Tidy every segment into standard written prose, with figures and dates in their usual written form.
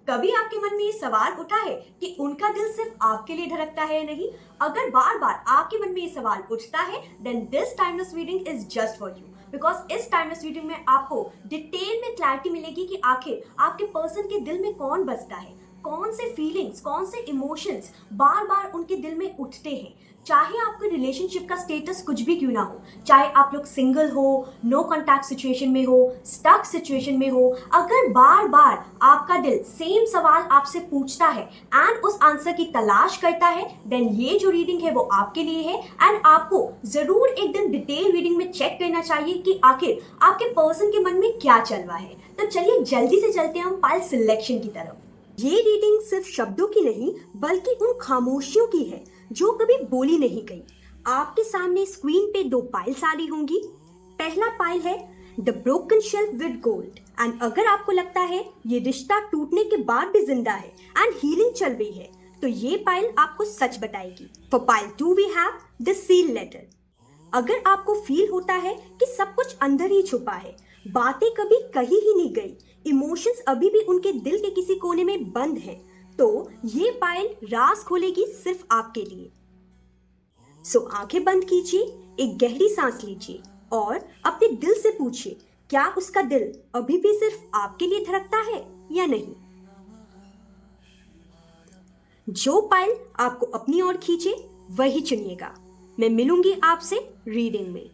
कभी आपके मन में ये सवाल उठा है कि उनका दिल सिर्फ आपके लिए धड़कता है या नहीं? अगर बार बार आपके मन में ये सवाल उठता है, then this timeless reading is just for you. Because इस टाइमलेस रीडिंग में आपको डिटेल में क्लैरिटी मिलेगी कि आखिर आपके पर्सन के दिल में कौन बसता है, कौन से फीलिंग्स, कौन से इमोशंस बार बार उनके दिल में उठते हैं। चाहे आपके रिलेशनशिप का स्टेटस कुछ भी क्यों ना हो, चाहे आप लोग सिंगल हो, नो कॉन्टैक्ट सिचुएशन में हो, स्टक सिचुएशन में हो, अगर बार बार आपका दिल सेम सवाल आपसे पूछता है एंड उस आंसर की तलाश करता है, देन ये जो रीडिंग है वो आपके लिए है। एंड आपको जरूर एक दिन डिटेल रीडिंग में चेक करना चाहिए कि आखिर आपके पर्सन के मन में क्या चल रहा है। तो चलिए जल्दी से चलते हैं हम पाइल सिलेक्शन की तरफ। ये रीडिंग सिर्फ शब्दों की नहीं बल्कि उन खामोशियों की है जो कभी बोली नहीं गई। आपके सामने स्क्रीन पे दो पाइल्स आ रही होंगी। पहला पाइल है the broken shelf with gold, and अगर आपको लगता है ये रिश्ता टूटने के बाद भी जिंदा है एंड हीलिंग चल रही है, तो ये पाइल आपको सच बताएगी। For pile 2 we have the seal letter. अगर आपको फील होता है कि सब कुछ अंदर ही छुपा है, बातें कभी कही ही नहीं गई, इमोशंस अभी भी उनके दिल के किसी कोने में बंद है, तो ये पाइल राज खोलेगी सिर्फ आपके लिए। सो आंखें बंद कीजिए, एक गहरी सांस लीजिए और अपने दिल से पूछिए, क्या उसका दिल अभी भी सिर्फ आपके लिए धड़कता है या नहीं। जो पाइल आपको अपनी ओर खींचे वही चुनिएगा। मैं मिलूंगी आपसे रीडिंग में।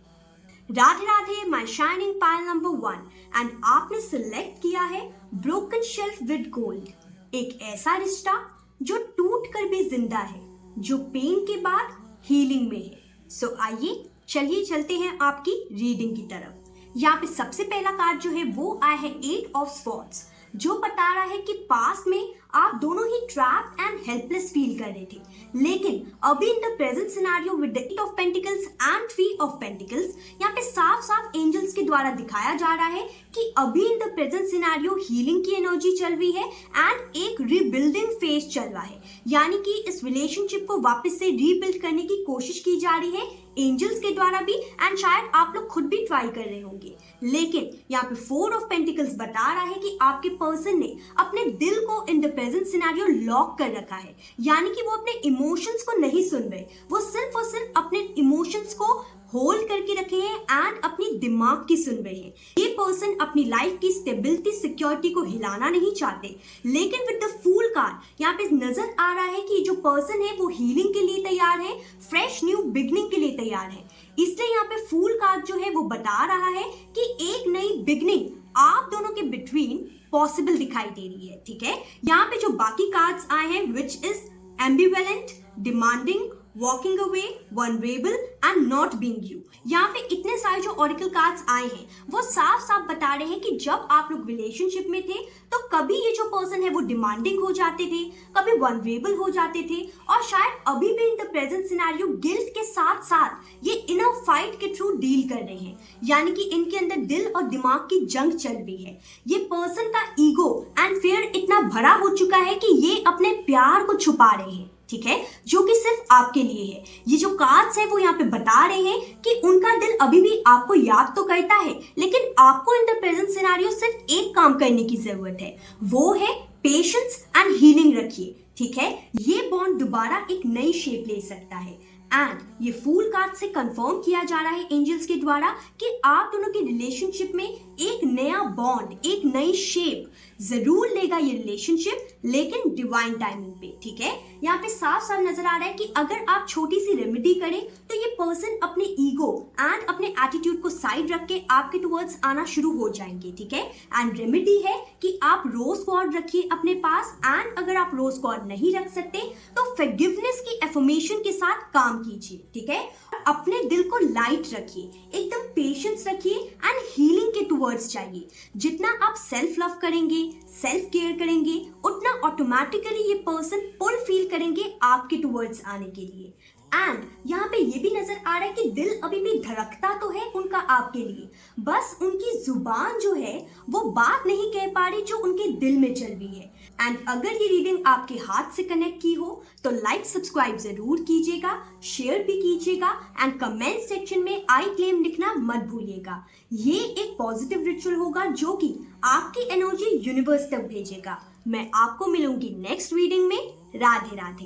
Radhe Radhe, my shining pile number 1, and आपने सिलेक्ट किया है ब्रोकन शेल्फ विद गोल्ड। एक ऐसा रिश्ता जो टूट कर भी जिंदा है, जो पेन के बाद हीलिंग में है। सो आइए चलिए चलते हैं आपकी रीडिंग की तरफ। यहाँ पे सबसे पहला कार्ड जो है वो आया है 8 ऑफ स्वॉर्ड्स, जो बता रहा है कि पास्ट में आप दोनों ही ट्रैप एंड हेल्पलेस फील कर रहे थे, लेकिन अभी in the present scenario with the 8 of pentacles and 3 of pentacles, यहाँ पे साफ साफ एंजल्स के द्वारा दिखाया जा रहा है कि अभी in the present scenario healing की एनर्जी चल रही है एंड एक रीबिल्डिंग फेज चल रहा है। यानी कि इस रिलेशनशिप को वापस से रीबिल्ड करने की कोशिश की जा रही है एंजल्स के द्वारा भी, एंड शायद आप लोग खुद भी ट्राई कर रहे होंगे। लेकिन यहाँ पे 4 ऑफ पेंटिकल्स बता रहा है कि आपके पर्सन ने अपने दिल को in the present scenario lock कर रखा है। यानी कि वो अपने इमोशंस को नहीं सुन रहे, वो सिर्फ और सिर्फ अपने इमोशंस को होल्ड करके रखे हैं एंड अपनी दिमाग की सुन रहे हैं। ये पर्सन अपनी लाइफ की स्टेबिलिटी, सिक्योरिटी को हिलाना नहीं चाहते, लेकिन विद द फूल कार्ड यहाँ पे नजर आ रहा है कि जो पर्सन है वो हीलिंग के लिए तैयार है, फ्रेश न्यू बिगनिंग के लिए तैयार है। इसलिए यहाँ पे फूल कार्ड जो है वो बता रहा है कि एक नई बिगनिंग आप दोनों के बिटवीन पॉसिबल दिखाई दे रही है। ठीक है, यहाँ पे जो बाकी कार्ड्स आए हैं which is ambivalent, demanding, walking away, vulnerable and not being you. यहाँ पे इतने सारे जो ऑरिकल कार्ड्स आए हैं वो साफ साफ बता रहे हैं कि जब आप लोग रिलेशनशिप में थे तो कभी ये जो पर्सन है वो डिमांडिंग हो जाते थे, कभी वनरेबल हो जाते थे, और शायद अभी भी in the present scenario guilt के साथ साथ ये इनर फाइट के थ्रू डील कर रहे हैं। यानी कि इनके अंदर दिल और दिमाग की जंग चल रही है। ये पर्सन का ईगो एंड फियर इतना भरा हो चुका है कि ये अपने प्यार को छुपा रहे हैं, ठीक है, जो कि सिर्फ आपके लिए है। ये जो कार्ड्स है वो यहाँ पे बता रहे हैं कि उनका दिल अभी भी आपको याद तो करता है, लेकिन आपको इन द प्रेजेंट सिनेरियो सिर्फ एक काम करने की जरूरत है, वो है पेशेंस एंड हीलिंग रखिए। ठीक है, ये बॉन्ड दोबारा एक नई शेप ले सकता है एंड ये फूल कार्ड से कंफर्म किया जा रहा है एंजल्स के द्वारा कि आप दोनों के रिलेशनशिप में एक नया बॉन्ड, एक नई शेप जरूर लेगा ये रिलेशनशिप, लेकिन डिवाइन टाइमिंग पे। ठीक है, यहाँ पे साफ साफ नजर आ रहा है कि अगर आप छोटी सी रेमेडी करें तो ये पर्सन अपने ईगो एंड अपने एटीट्यूड को साइड रख के आपके टुवर्ड्स आना शुरू हो जाएंगे। ठीक है, एंड रेमेडी है कि आप रोज क्वार्ड रखिए अपने पास, एंड अगर आप रोज क्वार्ड नहीं रख सकते तो फॉरगिवनेस की एफर्मेशन के साथ काम कीजिए। ठीक है, अपने दिल को लाइट रखिए, एकदम पेशेंस रखिए एंड हीलिंग के टुवर्ड्स जाइए। जितना आप सेल्फ लव करेंगे, सेल्फ केयर करेंगे, उतना ऑटोमेटिकली ये पर्सन पुल फील करेंगे आपके टुवर्ड्स आने के लिए। एंड यहाँ पे ये भी नजर आ रहा है कि दिल अभी भी धड़कता तो है उनका आपके लिए, बस उनकी जुबान जो है वो बात नहीं कह पा रही जो उनके दिल में चल रही है। एंड अगर ये रीडिंग आपके हाथ से कनेक्ट की हो तो लाइक सब्सक्राइब जरूर कीजिएगा, शेयर भी कीजिएगा एंड कमेंट सेक्शन में आई क्लेम लिखना मत भूलिएगा। ये एक पॉजिटिव रिचुअल होगा जो कि आपकी एनर्जी यूनिवर्स तक भेजेगा। मैं आपको मिलूंगी नेक्स्ट रीडिंग में। Radhe Radhe.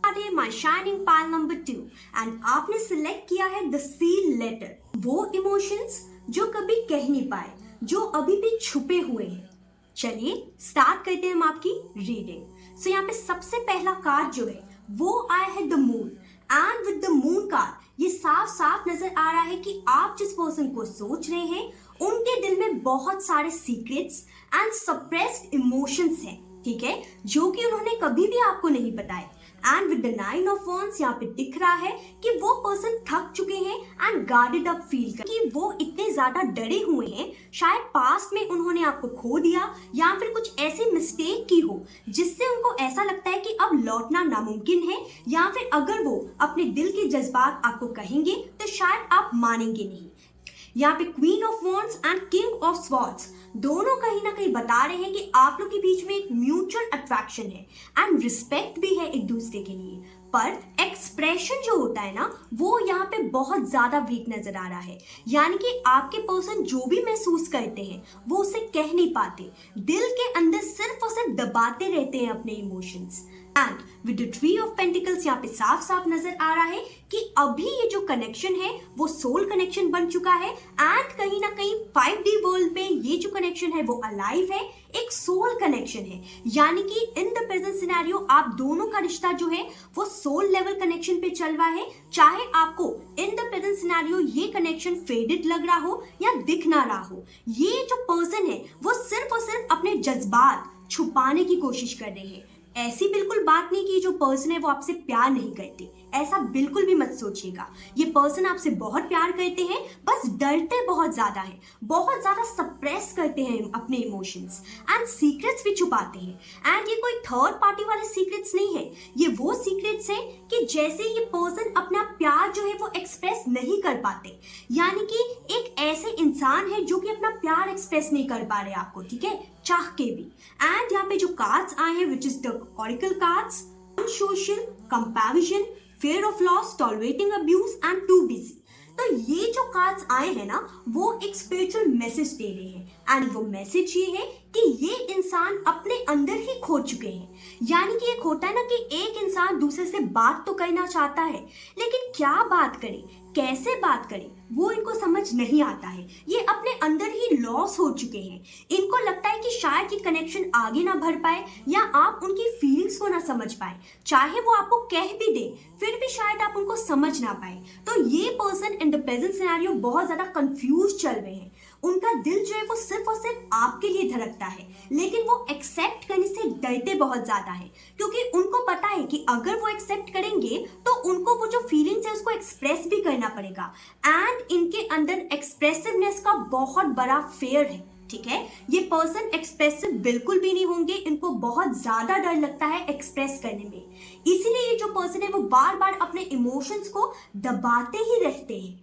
Radhe my shining pile number 2 and आपने सिलेक्ट किया है द सील लेटर। वो इमोशंस जो कभी कह नहीं पाए, जो अभी भी छुपे हुए हैं। चलिए स्टार्ट करते हैं हम आपकी रीडिंग। सो यहाँ पे सबसे पहला कार्ड जो है वो आया है the moon and with the moon card ये साफ साफ नजर आ रहा है कि आप जिस पर्सन को सोच रहे हैं उनके दिल में बहुत सारे सीक्रेट्स एंड सप्रेस्ड इमोशंस हैं, ठीक है, जो कि उन्होंने कभी भी आपको नहीं बताए। And with the 9 of wands यहाँ पे दिख रहा है कि वो पर्सन थक चुके हैं एंड गार्डेड अप फील कर कि वो इतने ज्यादा डरे हुए हैं, शायद पास्ट में उन्होंने आपको खो दिया या फिर कुछ ऐसी मिस्टेक की हो जिससे उनको ऐसा लगता है कि अब लौटना नामुमकिन है, या फिर अगर वो अपने दिल के जज्बात आपको कहेंगे तो शायद आप मानेंगे नहीं। यहाँ पे queen of wands and king of swords दोनों कहीं ना कहीं बता रहे हैं कि आप लोग के बीच में एक म्यूचुअल अट्रैक्शन है एंड रिस्पेक्ट भी है एक दूसरे के लिए, पर एक्सप्रेशन जो होता है ना वो यहाँ पे बहुत ज्यादा वीक नजर आ रहा है। यानी कि आपके पर्सन जो भी महसूस करते हैं वो उसे कह नहीं पाते, दिल के अंदर सिर्फ और सिर्फ दबाते रहते हैं अपने emotions. And with the 3 of pentacles यहाँ पे साफ साफ नजर आ रहा है कि अभी ये जो कनेक्शन है वो सोल कनेक्शन बन चुका है एंड कहीं ना कहीं 5D वर्ल्ड में ये जो कनेक्शन है वो अलाइव है, एक सोल कनेक्शन है। यानी कि इन द प्रेजेंट सिनेरियो आप दोनों का रिश्ता जो है वो सोल लेवल कनेक्शन पे चल रहा है, चाहे आपको इन द प्रेजेंट सिनेरियो ये कनेक्शन फेडेड लग रहा हो या दिख ना रहा हो। ये जो पर्सन है वो सिर्फ और सिर्फ अपने जज्बात छुपाने की कोशिश कर रहे हैं। ऐसी बिल्कुल बात नहीं कि जो पर्सन है वो आपसे प्यार नहीं करते, ऐसा बिल्कुल भी मत सोचिएगा। ये पर्सन आपसे बहुत प्यार करते हैं, बस डरते बहुत ज्यादा है, बहुत ज्यादा सप्रेस करते हैं अपने इमोशंस एंड सीक्रेट्स भी छुपाते हैं। एंड ये कोई थर्ड पार्टी वाले सीक्रेट्स नहीं है, ये वो सीक्रेट्स हैं कि जैसे ये पर्सन अपना प्यार जो है वो एक्सप्रेस नहीं कर पाते, यानी कि एक ऐसे इंसान है जो कि अपना प्यार एक्सप्रेस नहीं कर पा रहे आपको, ठीक है, चाह के भी। एंड यहाँ पे जो कार्ड्स आए हैं which is the oracle cards, unsocial, comparison, fear of loss, tolerating abuse and too busy। तो ये जो कार्ड्स आए हैं ना वो एक स्पिरिचुअल मैसेज दे रहे हैं एंड वो मैसेज ये है कि ये इंसान अपने अंदर ही खो चुके हैं। यानी कि एक होता है ना कि एक इंसान दूसरे से बात तो करना चाहता है लेकिन क्या बात करे, कैसे बात करे वो इनको समझ नहीं आता है। ये अपने अंदर ही लॉस हो चुके हैं, इनको लगता है कि शायद ये कनेक्शन आगे ना बढ़ पाए या आप उनकी फीलिंग्स को ना समझ पाए, चाहे वो आपको कह भी दे फिर भी शायद आप उनको समझ ना पाए। तो ये person in the present scenario बहुत ज्यादा कंफ्यूज चल रहे हैं, उनका दिल जो है वो सिर्फ और सिर्फ आपके लिए धड़कता है लेकिन वो एक्सेप्ट करने से डरते बहुत ज्यादा है, क्योंकि उनको पता है कि अगर वो एक्सेप्ट करेंगे तो उनको वो जो फीलिंग्स है उसको एक्सप्रेस भी करना पड़ेगा एंड इनके अंदर एक्सप्रेसिवनेस का बहुत बड़ा फेयर है, ठीक है। ये पर्सन एक्सप्रेसिव बिल्कुल भी नहीं होंगे, इनको बहुत ज्यादा डर लगता है एक्सप्रेस करने में, इसीलिए ये जो पर्सन है वो बार बार अपने इमोशंस को दबाते ही रहते हैं।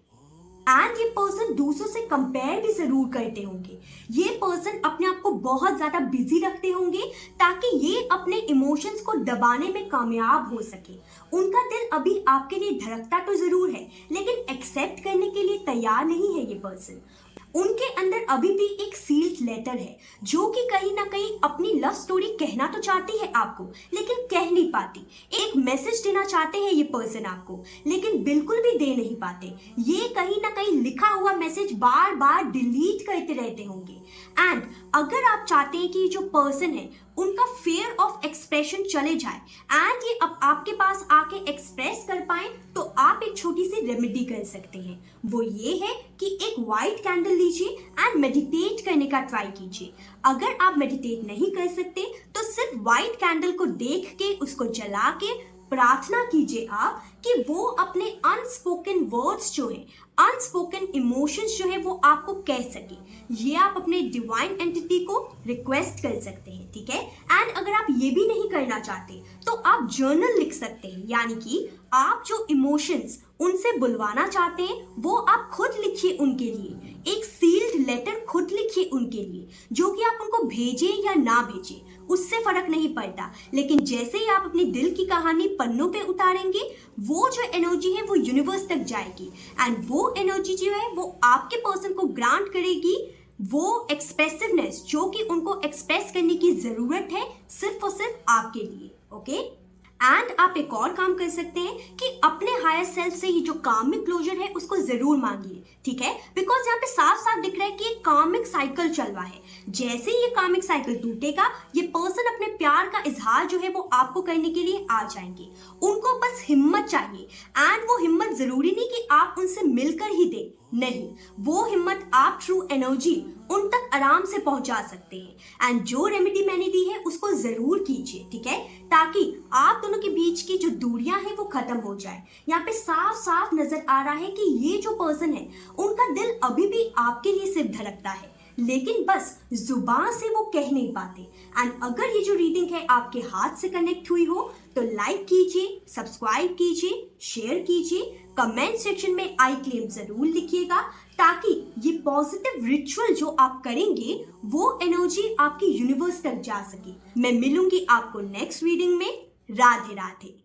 एंड ये पर्सन दूसरों से कंपेयर भी जरूर करते होंगे, ये पर्सन अपने आप को बहुत ज्यादा बिजी रखते होंगे ताकि ये अपने इमोशंस को दबाने में कामयाब हो सके। उनका दिल अभी आपके लिए धड़कता तो जरूर है लेकिन एक्सेप्ट करने के लिए तैयार नहीं है ये पर्सन। उनके अंदर अभी भी एक सील्ड लेटर है जो कि कहीं ना कहीं अपनी लव स्टोरी कहना तो चाहती है आपको लेकिन कह नहीं पाती, एक मैसेज देना चाहते हैं ये पर्सन आपको लेकिन बिल्कुल भी दे नहीं पाते। ये कहीं ना कहीं लिखा हुआ मैसेज बार बार डिलीट करते रहते होंगे। एंड अगर आप चाहते हैं कि ये जो पर्सन है उनका फेयर ऑफ एक्सप्रेशन चले जाए एंड ये अब आपके पास आके एक्सप्रेस कर पाए तो आप एक छोटी सी रेमेडी कर सकते हैं, वो ये है कि एक व्हाइट कैंडल लीजिए एंड मेडिटेट करने का ट्राई कीजिए। अगर आप मेडिटेट नहीं कर सकते तो सिर्फ व्हाइट कैंडल को देख के उसको जला के प्रार्थना कीजिए आप कि वो अपने अनस्पोकन वर्ड्स जो है, अनस्पोकन इमोशंस जो है वो आपको कह सके। ये आप अपने डिवाइन एंटिटी को रिक्वेस्ट कर सकते हैं, ठीक है। एंड अगर आप ये भी नहीं करना चाहते तो आप जर्नल लिख सकते हैं, यानी कि आप जो इमोशंस उनसे बुलवाना चाहते हैं वो आप खुद लिखिए उनके लिए, एक सील्ड लेटर खुद लिखिए उनके लिए, जो कि आप उनको भेजें या ना भेजें उससे फर्क नहीं पड़ता, लेकिन जैसे ही आप अपनी दिल की कहानी पन्नों पे उतारेंगे वो जो एनर्जी है वो यूनिवर्स तक जाएगी एंड वो एनर्जी जो है वो आपके पर्सन को ग्रांट करेगी वो एक्सप्रेसिवनेस जो कि उनको एक्सप्रेस करने की जरूरत है सिर्फ और सिर्फ आपके लिए। ओके, एंड आप एक और काम कर सकते हैं कि अपने हायर सेल्फ से ये जो कार्मिक क्लोजर है उसको जरूर मांगिए, ठीक है, बिकॉज यहाँ पे साफ साफ दिख रहा है कि एक कार्मिक साइकिल चल रहा है। जैसे ही ये कार्मिक साइकिल टूटेगा, ये पर्सन अपने प्यार का इजहार जो है वो आपको करने के लिए आ जाएंगे। उनको बस हिम्मत चाहिए, एंड वो हिम्मत जरूरी नहीं कि आप उनसे मिलकर ही दें, नहीं, वो हिम्मत आप थ्रू एनर्जी उन तक आराम से पहुंचा सकते हैं। एंड जो रेमेडी मैंने दी है उसको जरूर कीजिए, ठीक है, ताकि आप दोनों के बीच की जो दूरियां हैं वो खत्म हो जाए। यहाँ पे साफ साफ नजर आ रहा है कि ये जो पर्सन है उनका दिल अभी भी आपके लिए सिर्फ धड़कता है, लेकिन बस जुबान से वो कह नहीं पाते। एंड अगर ये जो रीडिंग है आपके हाथ से कनेक्ट हुई हो तो लाइक कीजिए, सब्सक्राइब कीजिए, शेयर कीजिए, कमेंट सेक्शन में आई क्लेम जरूर लिखिएगा, ताकि ये पॉजिटिव रिचुअल जो आप करेंगे वो एनर्जी आपकी यूनिवर्स तक जा सके। मैं मिलूंगी आपको नेक्स्ट रीडिंग में। राधे राधे।